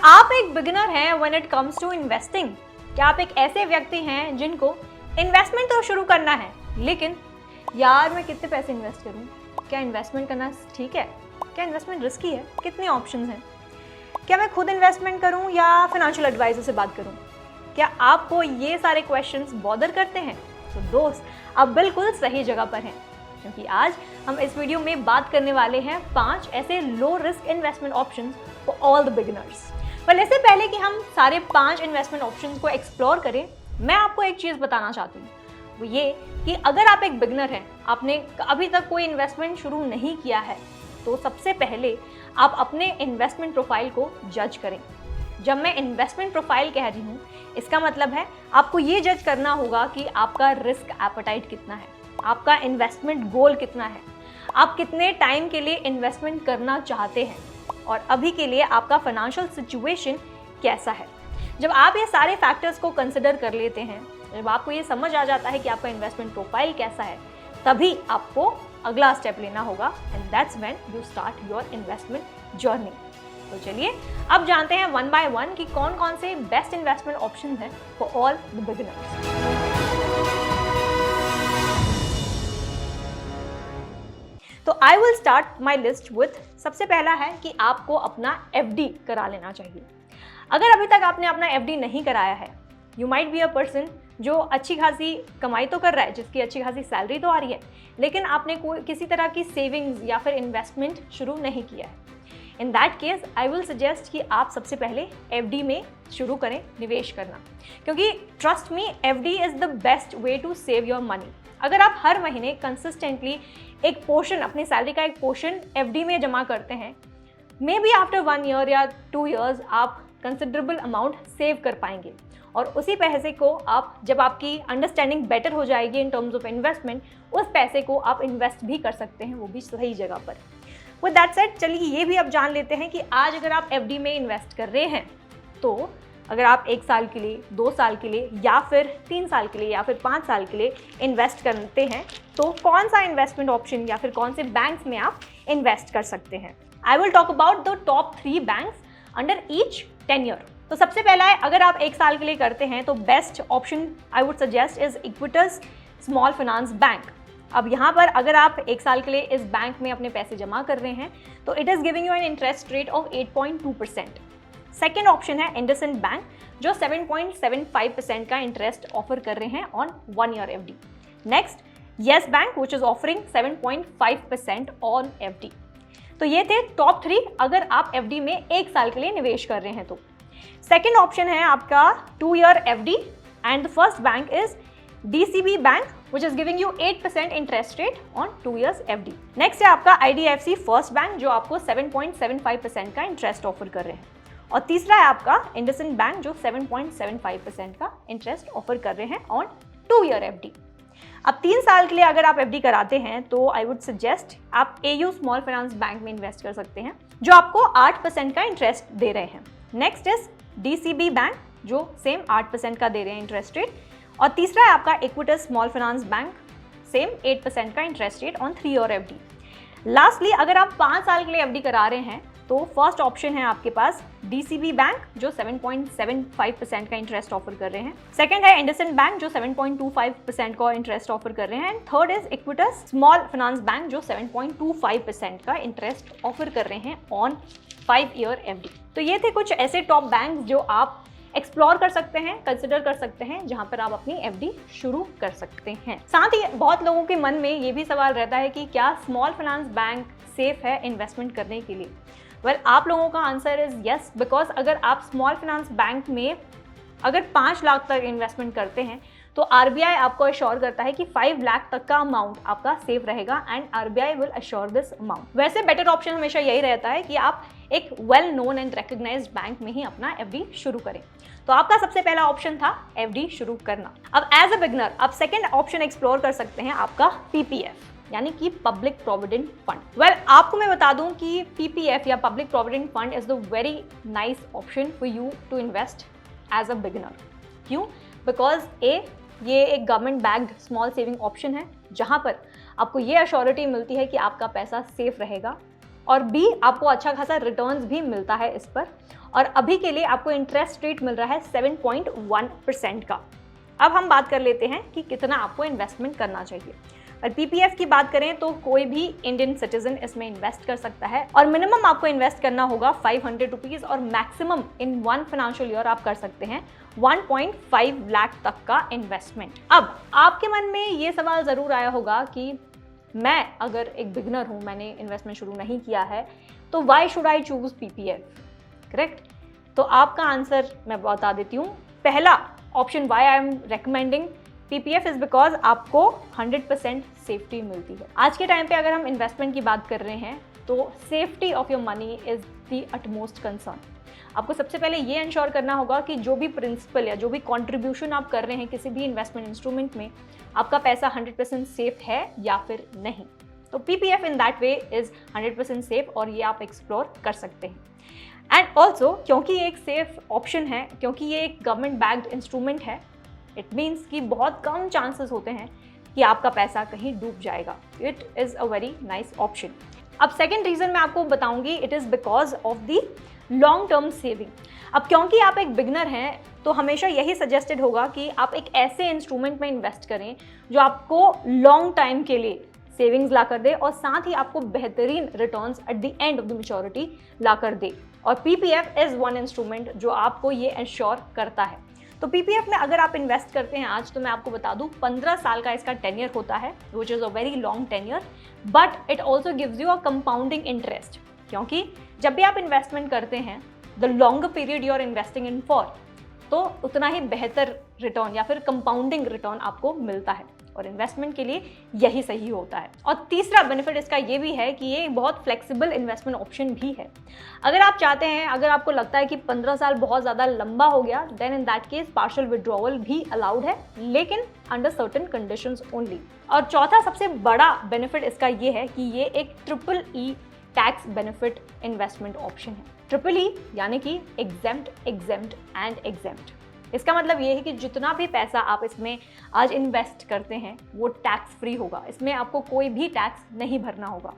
आप एक बिगिनर हैं when it comes to investing? क्या आप एक ऐसे व्यक्ति हैं जिनको इन्वेस्टमेंट तो शुरू करना है, लेकिन यार मैं कितने पैसे इन्वेस्ट करूं? क्या इन्वेस्टमेंट करना ठीक है? क्या इन्वेस्टमेंट रिस्की है? कितने ऑप्शंस हैं? क्या मैं खुद इन्वेस्टमेंट करूं या फाइनेंशियल एडवाइजर से बात करूं? क्या आपको ये सारे क्वेश्चंस बॉदर करते हैं? तो दोस्त, आप बिल्कुल सही जगह पर हैं, क्योंकि आज हम इस वीडियो में बात करने वाले हैं 5 ऐसे low risk investment options for all the beginners. पर इससे पहले कि हम सारे 5 इन्वेस्टमेंट ऑप्शंस को एक्सप्लोर करें, मैं आपको एक चीज़ बताना चाहती हूँ। वो ये कि अगर आप एक बिगिनर हैं, आपने अभी तक कोई इन्वेस्टमेंट शुरू नहीं किया है, तो सबसे पहले आप अपने इन्वेस्टमेंट प्रोफाइल को जज करें। जब मैं इन्वेस्टमेंट प्रोफाइल कह रही हूँ, इसका मतलब है आपको ये जज करना होगा कि आपका रिस्क एपेटाइट कितना है, आपका इन्वेस्टमेंट गोल कितना है, आप कितने टाइम के लिए इन्वेस्टमेंट करना चाहते हैं और अभी के लिए आपका फाइनेंशियल सिचुएशन कैसा है। जब आप ये सारे फैक्टर्स को कंसिडर कर लेते हैं, जब आपको ये समझ आ जाता है कि आपका इन्वेस्टमेंट प्रोफाइल कैसा है, तभी आपको अगला स्टेप लेना होगा and that's when you start your investment journey. तो चलिए अब जानते हैं वन बाय वन कि कौन कौन से बेस्ट इन्वेस्टमेंट ऑप्शन हैं फॉर ऑल द बिगिनर्स। तो I will start my list with, सबसे पहला है कि आपको अपना FD करा लेना चाहिए। अगर अभी तक आपने अपना FD नहीं कराया है, you might be a person जो अच्छी खासी कमाई तो कर रहा है, जिसकी अच्छी खासी सैलरी तो आ रही है, लेकिन आपने कोई किसी तरह की सेविंग्स या फिर इन्वेस्टमेंट शुरू नहीं किया है। इन that case I will suggest कि आप सबसे पहले FD में शुरू करें निवेश करना, क्योंकि trust me, FD is the best way to save your money. अगर आप हर महीने कंसिस्टेंटली एक पोर्शन, अपनी सैलरी का एक पोर्शन FD में जमा करते हैं, मे बी आफ्टर 1 ईयर या 2 ईयर्स आप कंसिडरेबल अमाउंट सेव कर पाएंगे और उसी पैसे को आप, जब आपकी अंडरस्टैंडिंग बेटर हो जाएगी इन टर्म्स ऑफ इन्वेस्टमेंट, उस पैसे को आप इन्वेस्ट भी कर सकते हैं, वो भी सही जगह पर। विद दैट सेड, चलिए ये भी अब जान लेते हैं कि आज अगर आप FD में इन्वेस्ट कर रहे हैं, तो अगर आप 1 साल के लिए, 2 साल के लिए या फिर 3 साल के लिए या फिर 5 साल के लिए इन्वेस्ट करते हैं, तो कौन सा इन्वेस्टमेंट ऑप्शन या फिर कौन से बैंक्स में आप इन्वेस्ट कर सकते हैं। I will talk about the top 3 banks under each tenure. तो सबसे पहला है, अगर आप 1 साल के लिए करते हैं तो best option I would suggest is Equitas small finance bank. अब यहाँ पर अगर आप 1 साल के लिए इस बैंक में अपने पैसे जमा कर रहे हैं, तो it is giving you an interest rate of 8.2%। Second option है इंडसइंड बैंक, जो 7.75% का इंटरेस्ट ऑफर कर रहे हैं on 1 year FD। Next, yes bank which is offering 7.5% on FD। तो ये थे टॉप 3 अगर आप FD में 1 साल के लिए निवेश कर रहे हैं तो। सेकेंड ऑप्शन है आपका 2 year FD and the first bank is DCB bank which is giving you 8% interest rate on 2 years FD। Next है आपका IDFC फर्स्ट बैंक, जो आपको 7.75% का इंटरेस्ट ऑफर कर रहे हैं। और तीसरा है आपका इंडसइंड बैंक, जो 7.75% का इंटरेस्ट ऑफर कर रहे हैं ऑन 2 ईयर FD। अब 3 साल के लिए अगर आप FD कराते हैं, तो आई वुड सजेस्ट आप AU स्मॉल फाइनेंस बैंक में इन्वेस्ट कर सकते हैं, जो आपको 8% का इंटरेस्ट दे रहे हैं। नेक्स्ट इज DCB बैंक, जो सेम 8% का दे रहे हैं इंटरेस्ट रेट। और तीसरा है आपका Equitas small finance bank, same 8% का interest rate on 3 year FD। Lastly, अगर आप 5 साल के लिए FD करा रहे हैं, तो फर्स्ट ऑप्शन है आपके पास DCB बैंक, जो 7.75% का इंटरेस्ट ऑफर कर रहे हैं। सेकंड है इंडसइंड बैंक, जो 7.25% का इंटरेस्ट ऑफर कर रहे हैं। And third is Equitas small finance bank, जो 7.25% का इंटरेस्ट ऑफर कर रहे हैं ऑन 5 ईयर FD। तो ये थे कुछ ऐसे टॉप बैंक जो आप एक्सप्लोर कर सकते हैं, कंसिडर कर सकते हैं, जहां पर आप अपनी FD शुरू कर सकते हैं। साथ ही बहुत लोगों के मन में ये भी सवाल रहता है कि क्या स्मॉल फाइनेंस बैंक सेफ है इन्वेस्टमेंट करने के लिए। वेल, आप लोगों का आंसर इज यस, बिकॉज अगर आप स्मॉल फाइनेंस बैंक में अगर 5 लाख तक इन्वेस्टमेंट करते हैं, तो RBI आपको अश्योर करता है कि 5 लाख तक का अमाउंट आपका सेफ रहेगा and RBI will assure this amount. वैसे बेटर ऑप्शन हमेशा यही रहता है कि आप एक well known and recognised bank में ही अपना FD शुरू करें। तो आपका सबसे पहला ऑप्शन था FD शुरू करना। अब एज अ बिगनर आप सेकेंड ऑप्शन एक्सप्लोर कर सकते हैं, आपका PPF, यानी कि पब्लिक प्रोविडेंट फंड। वेल, आपको मैं बता दूं कि PPF या public provident fund is the very nice option for you to invest as a beginner. क्यों? बिकॉज ये एक government backed small saving option है, जहां पर आपको ये अश्योरिटी मिलती है कि आपका पैसा सेफ रहेगा और B, आपको अच्छा खासा रिटर्न्स भी मिलता है इस पर। और अभी के लिए आपको इंटरेस्ट रेट मिल रहा है 7.1% का। अब हम बात कर लेते हैं कि कितना आपको इन्वेस्टमेंट करना चाहिए। और पीपीएफ की बात करें तो कोई भी इंडियन सिटीजन इसमें इन्वेस्ट कर सकता है और मिनिमम आपको इन्वेस्ट करना होगा 500 रुपीज और मैक्सिमम इन 1 फाइनेंशियल ईयर आप कर सकते हैं 1.5 लाख तक का इन्वेस्टमेंट। अब आपके मन में ये सवाल ज़रूर आया होगा कि मैं अगर एक बिगिनर हूँ, मैंने इन्वेस्टमेंट शुरू नहीं किया है, तो why should I choose PPF, correct? तो आपका आंसर मैं बता देती हूँ। पहला option why I am recommending PPF is because आपको 100% सेफ्टी मिलती है। आज के टाइम पे अगर हम इन्वेस्टमेंट की बात कर रहे हैं तो safety of your money is the utmost concern. आपको सबसे पहले ये इंश्योर करना होगा कि जो भी प्रिंसिपल या जो भी कंट्रीब्यूशन आप कर रहे हैं किसी भी इन्वेस्टमेंट इंस्ट्रूमेंट में, आपका पैसा 100% सेफ है या फिर नहीं। तो PPF in that way is 100% safe और ये आप एक्सप्लोर कर सकते हैं। एंड ऑल्सो क्योंकि ये एक सेफ ऑप्शन है, क्योंकि ये एक गवर्नमेंट बैक्ड इंस्ट्रूमेंट है, इट मीन्स कि बहुत कम चांसेस होते हैं कि आपका पैसा कहीं डूब जाएगा। It is a very nice option. अब सेकेंड रीज़न मैं आपको बताऊंगी, it is because of the long term saving. अब क्योंकि आप एक बिगनर हैं तो हमेशा यही सजेस्टेड होगा कि आप एक ऐसे इंस्ट्रूमेंट में इन्वेस्ट करें जो आपको लॉन्ग टाइम के लिए सेविंग्स ला कर दे और साथ ही आपको बेहतरीन returns at the end of the maturity ला कर दे। और पीपीएफ इज़ वन इंस्ट्रूमेंट जो आपको ये इंश्योर करता है। तो पीपीएफ में अगर आप इन्वेस्ट करते हैं आज, तो मैं आपको बता दूं 15 साल का इसका टेन्यर होता है, which is a very long tenure, but it also gives you a compounding interest. क्योंकि जब भी आप इन्वेस्टमेंट करते हैं, the longer period you are investing in for, तो उतना ही बेहतर रिटर्न या फिर कंपाउंडिंग रिटर्न आपको मिलता है और इन्वेस्टमेंट के लिए यही सही होता है। और तीसरा बेनिफिट इसका ये भी है कि ये बहुत फ्लेक्सिबल इन्वेस्टमेंट ऑप्शन भी है। अगर आप चाहते हैं, अगर आपको लगता है कि 15 साल बहुत ज़्यादा लंबा हो गया, then in that case partial withdrawal भी अलाउड है, लेकिन अंडर सर्टेन कंडीशंस ओनली। और चौथा सबसे बड़ा बेनिफिट इसका ये है कि ये एक triple E tax benefit investment option है। ट्रिपल ई यानी कि एग्जेम्प्ट, एग्जेम्प्ट एंड एग्जेम्प्ट। इसका मतलब ये है कि जितना भी पैसा आप इसमें आज इन्वेस्ट करते हैं वो टैक्स फ्री होगा, इसमें आपको कोई भी टैक्स नहीं भरना होगा।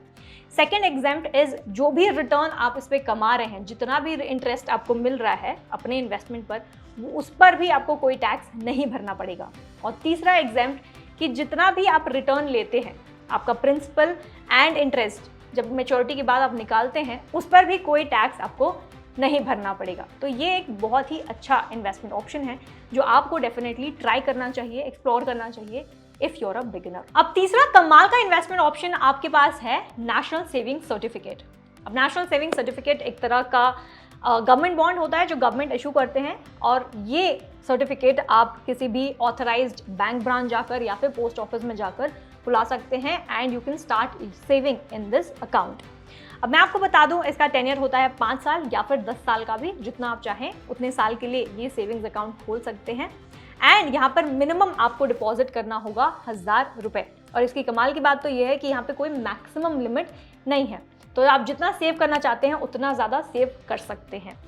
सेकेंड एग्जेम्प्ट इज जो भी रिटर्न आप इस पर कमा रहे हैं, जितना भी इंटरेस्ट आपको मिल रहा है अपने इन्वेस्टमेंट पर, उस पर भी आपको कोई टैक्स नहीं भरना पड़ेगा। और तीसरा एग्जेम्प्ट कि जितना भी आप रिटर्न लेते हैं, आपका प्रिंसिपल एंड इंटरेस्ट जब मैच्योरिटी के बाद आप निकालते हैं, उस पर भी कोई टैक्स आपको नहीं भरना पड़ेगा। तो ये एक बहुत ही अच्छा इन्वेस्टमेंट ऑप्शन है जो आपको डेफिनेटली ट्राई करना चाहिए, एक्सप्लोर करना चाहिए if you are a beginner. अब तीसरा कमाल का इन्वेस्टमेंट ऑप्शन आपके पास है नेशनल सेविंग सर्टिफिकेट। अब नेशनल सेविंग सर्टिफिकेट एक तरह का गवर्नमेंट बॉन्ड होता है जो गवर्नमेंट इशू करते हैं, और ये सर्टिफिकेट आप किसी भी ऑथराइज्ड बैंक ब्रांच जाकर या फिर पोस्ट ऑफिस में जाकर खुला सकते हैं and you can start saving in this account. अब मैं आपको बता दूं, इसका टेन्यर होता है 5 साल या फिर 10 साल का भी, जितना आप चाहें उतने साल के लिए ये सेविंग्स अकाउंट खोल सकते हैं। एंड यहाँ पर मिनिमम आपको डिपॉजिट करना होगा 1000 रुपये। और इसकी कमाल की बात तो ये है कि यहाँ पे कोई मैक्सिमम लिमिट नहीं है, तो आप जितना सेव करना चाहते हैं उतना ज़्यादा सेव कर सकते हैं।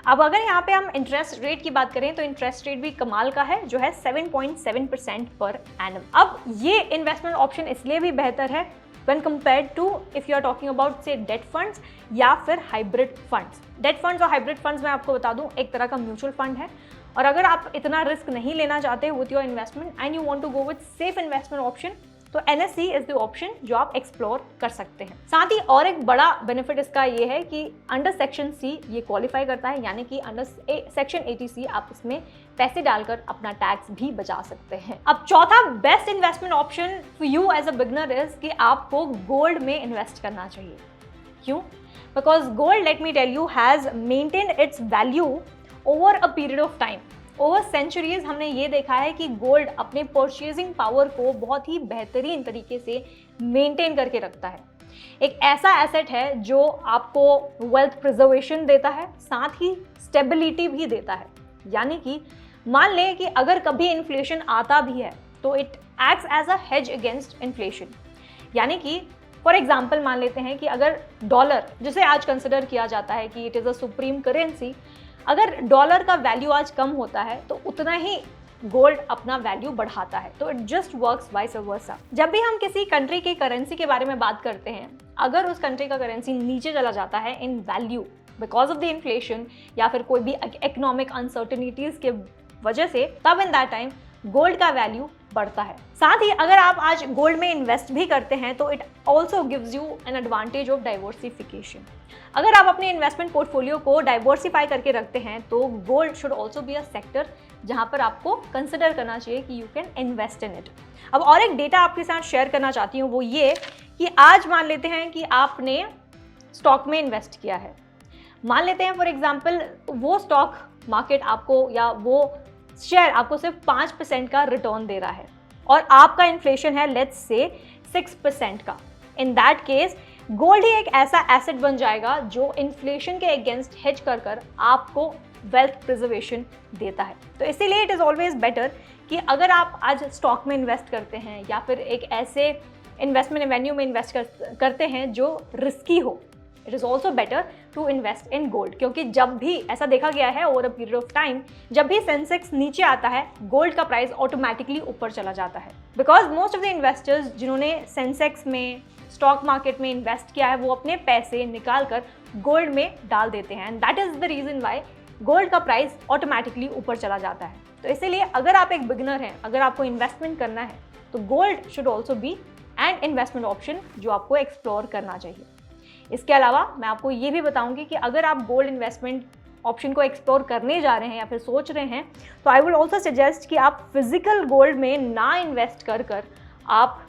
अब अगर यहाँ पे हम इंटरेस्ट रेट की बात करें तो इंटरेस्ट रेट भी कमाल का है, जो है 7.7% पर एनम। अब ये इन्वेस्टमेंट ऑप्शन इसलिए भी बेहतर है when compared to if you are talking about say debt funds या फिर hybrid funds। debt funds और hybrid funds मैं आपको बता दूं एक तरह का म्यूचुअल फंड है, और अगर आप इतना रिस्क नहीं लेना चाहते with your investment and you want to go with safe investment option, तो NSE इज द ऑप्शन जो आप एक्सप्लोर कर सकते हैं। साथ ही और एक बड़ा बेनिफिट इसका ये है कि अंडर सेक्शन सी ये क्वालिफाई करता है, यानी कि अंडर सेक्शन 80C आप इसमें पैसे डालकर अपना टैक्स भी बचा सकते हैं। अब चौथा best investment option for you as a beginner is कि आपको गोल्ड में इन्वेस्ट करना चाहिए। क्यों? Because gold, let me tell you, has maintained its value over a period of time. Over centuries हमने ये देखा है कि गोल्ड अपने परचेजिंग पावर को बहुत ही बेहतरीन तरीके से मेंटेन करके रखता है। एक ऐसा एसेट है जो आपको वेल्थ प्रिजर्वेशन देता है, साथ ही स्टेबिलिटी भी देता है। यानी कि मान लें कि अगर कभी इन्फ्लेशन आता भी है तो it acts as a hedge against inflation. यानी कि फॉर एग्जाम्पल मान लेते हैं कि अगर डॉलर, जिसे आज कंसिडर किया जाता है कि it is a supreme currency, अगर डॉलर का वैल्यू आज कम होता है तो उतना ही गोल्ड अपना वैल्यू बढ़ाता है। तो it just works vice versa. जब भी हम किसी कंट्री की करेंसी के बारे में बात करते हैं, अगर उस कंट्री का करेंसी नीचे चला जाता है in value, because of the inflation या फिर कोई भी इकोनॉमिक अनसर्टेनिटीज के वजह से, तब इन दैट टाइम गोल्ड का वैल्यू बढ़ता है। साथ ही अगर आप आज गोल्ड में इन्वेस्ट भी करते हैं तो it also gives you an advantage of diversification. अगर आप अपने इन्वेस्टमेंट पोर्टफोलियो को डाइवर्सिफाई करके रखते हैं तो gold should also be a sector जहां पर आपको कंसिडर करना चाहिए कि you can invest in it. अब और एक डेटा आपके साथ शेयर करना चाहती हूँ, वो ये कि आज मान लेते हैं कि आपने स्टॉक में इन्वेस्ट किया है। मान लेते हैं फॉर एग्जाम्पल वो स्टॉक मार्केट आपको या वो शेयर आपको सिर्फ 5% का रिटर्न दे रहा है और आपका इन्फ्लेशन है लेट्स से 6% का। इन दैट केस गोल्ड ही एक ऐसा एसेट बन जाएगा जो इन्फ्लेशन के अगेंस्ट हेज कर आपको वेल्थ प्रिजर्वेशन देता है। तो इसीलिए इट इज़ ऑलवेज बेटर कि अगर आप आज स्टॉक में इन्वेस्ट करते हैं या फिर एक ऐसे इन्वेस्टमेंट एवेन्यू में इन्वेस्ट करते हैं जो रिस्की हो, it is also better to invest in gold. क्योंकि जब भी ऐसा देखा गया है over a period of time, जब भी सेंसेक्स नीचे आता है गोल्ड का प्राइस ऑटोमेटिकली ऊपर चला जाता है। Because most of the investors जिन्होंने सेंसेक्स में, स्टॉक मार्केट में इन्वेस्ट किया है, वो अपने पैसे निकाल कर गोल्ड में डाल देते हैं and that is the reason why gold का प्राइस ऑटोमेटिकली ऊपर चला जाता है। तो इसीलिए अगर आप एक बिगिनर हैं, अगर आपको इन्वेस्टमेंट करना है तो gold should also be an investment option जो आपको एक्सप्लोर करना चाहिए। इसके अलावा मैं आपको ये भी बताऊंगी कि अगर आप गोल्ड इन्वेस्टमेंट ऑप्शन को एक्सप्लोर करने जा रहे हैं या फिर सोच रहे हैं तो आई विल ऑल्सो सजेस्ट कि आप फिजिकल गोल्ड में ना इन्वेस्ट कर आप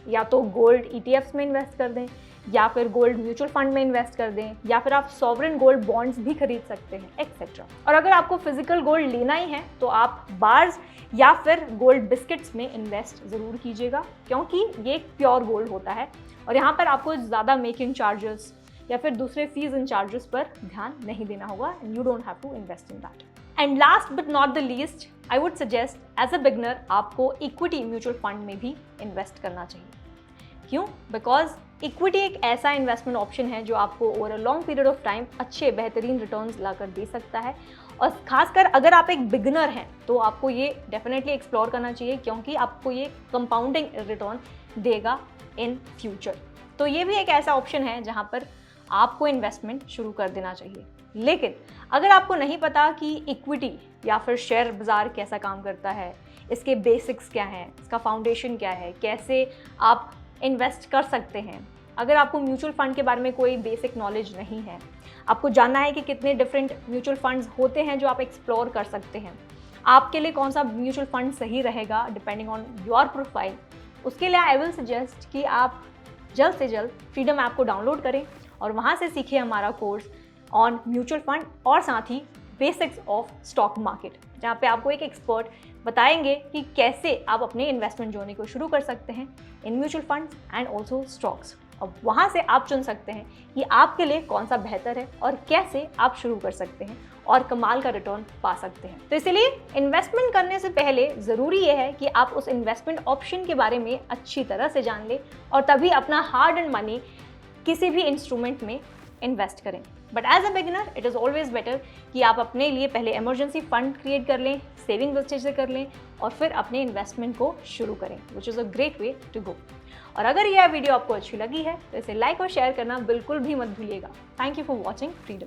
या तो गोल्ड ETFs में इन्वेस्ट कर दें या फिर गोल्ड म्यूचुअल फंड में इन्वेस्ट कर दें या फिर आप सॉवरेन गोल्ड बॉन्ड्स भी खरीद सकते हैं एक्सेट्रा। और अगर आपको फिजिकल गोल्ड लेना ही है तो आप बार्स या फिर गोल्ड बिस्किट्स में इन्वेस्ट ज़रूर कीजिएगा, क्योंकि ये एक प्योर गोल्ड होता है और यहाँ पर आपको ज़्यादा मेकिंग चार्जेस या फिर दूसरे फीस एंड चार्जेस पर ध्यान नहीं देना होगा and you don't have to invest in that. And last but not the least, I would suggest as a beginner आपको इक्विटी म्यूचुअल फंड में भी इन्वेस्ट करना चाहिए। क्यों? बिकॉज इक्विटी एक ऐसा इन्वेस्टमेंट ऑप्शन है जो आपको over a long period of time अच्छे बेहतरीन रिटर्न्स लाकर दे सकता है और खासकर अगर आप एक बिगिनर हैं तो आपको ये डेफिनेटली एक्सप्लोर करना चाहिए, क्योंकि आपको ये कंपाउंडिंग रिटर्न देगा इन फ्यूचर। तो ये भी एक ऐसा ऑप्शन है जहाँ पर आपको इन्वेस्टमेंट शुरू कर देना चाहिए। लेकिन अगर आपको नहीं पता कि इक्विटी या फिर शेयर बाज़ार कैसा काम करता है, इसके बेसिक्स क्या हैं, इसका फाउंडेशन क्या है, कैसे आप इन्वेस्ट कर सकते हैं, अगर आपको म्यूचुअल फंड के बारे में कोई बेसिक नॉलेज नहीं है, आपको जानना है कि कितने डिफरेंट म्यूचुअल फंड्स होते हैं जो आप एक्सप्लोर कर सकते हैं, आपके लिए कौन सा म्यूचुअल फंड सही रहेगा डिपेंडिंग ऑन योर प्रोफाइल, उसके लिए आई विल सजेस्ट कि आप जल्द से जल्द फ्रीडम ऐप को डाउनलोड करें और वहाँ से सीखिए हमारा कोर्स ऑन म्यूचुअल फंड और साथ ही बेसिक्स ऑफ स्टॉक मार्केट, जहाँ पे आपको एक एक्सपर्ट बताएंगे कि कैसे आप अपने इन्वेस्टमेंट जर्नी को शुरू कर सकते हैं in mutual funds and also stocks. अब वहाँ से आप चुन सकते हैं कि आपके लिए कौन सा बेहतर है और कैसे आप शुरू कर सकते हैं और कमाल का रिटर्न पा सकते हैं। तो इसलिए इन्वेस्टमेंट करने से पहले ज़रूरी ये है कि आप उस इन्वेस्टमेंट ऑप्शन के बारे में अच्छी तरह से जान लें और तभी अपना हार्ड एंड मनी किसी भी इंस्ट्रूमेंट में इन्वेस्ट करें। But as a beginner it is always better कि आप अपने लिए पहले इमरजेंसी फंड क्रिएट कर लें, सेविंग्स अच्छे से कर लें और फिर अपने इन्वेस्टमेंट को शुरू करें, which is a great way to go. और अगर यह वीडियो आपको अच्छी लगी है तो इसे लाइक और शेयर करना बिल्कुल भी मत भूलिएगा। Thank you for watching freedom.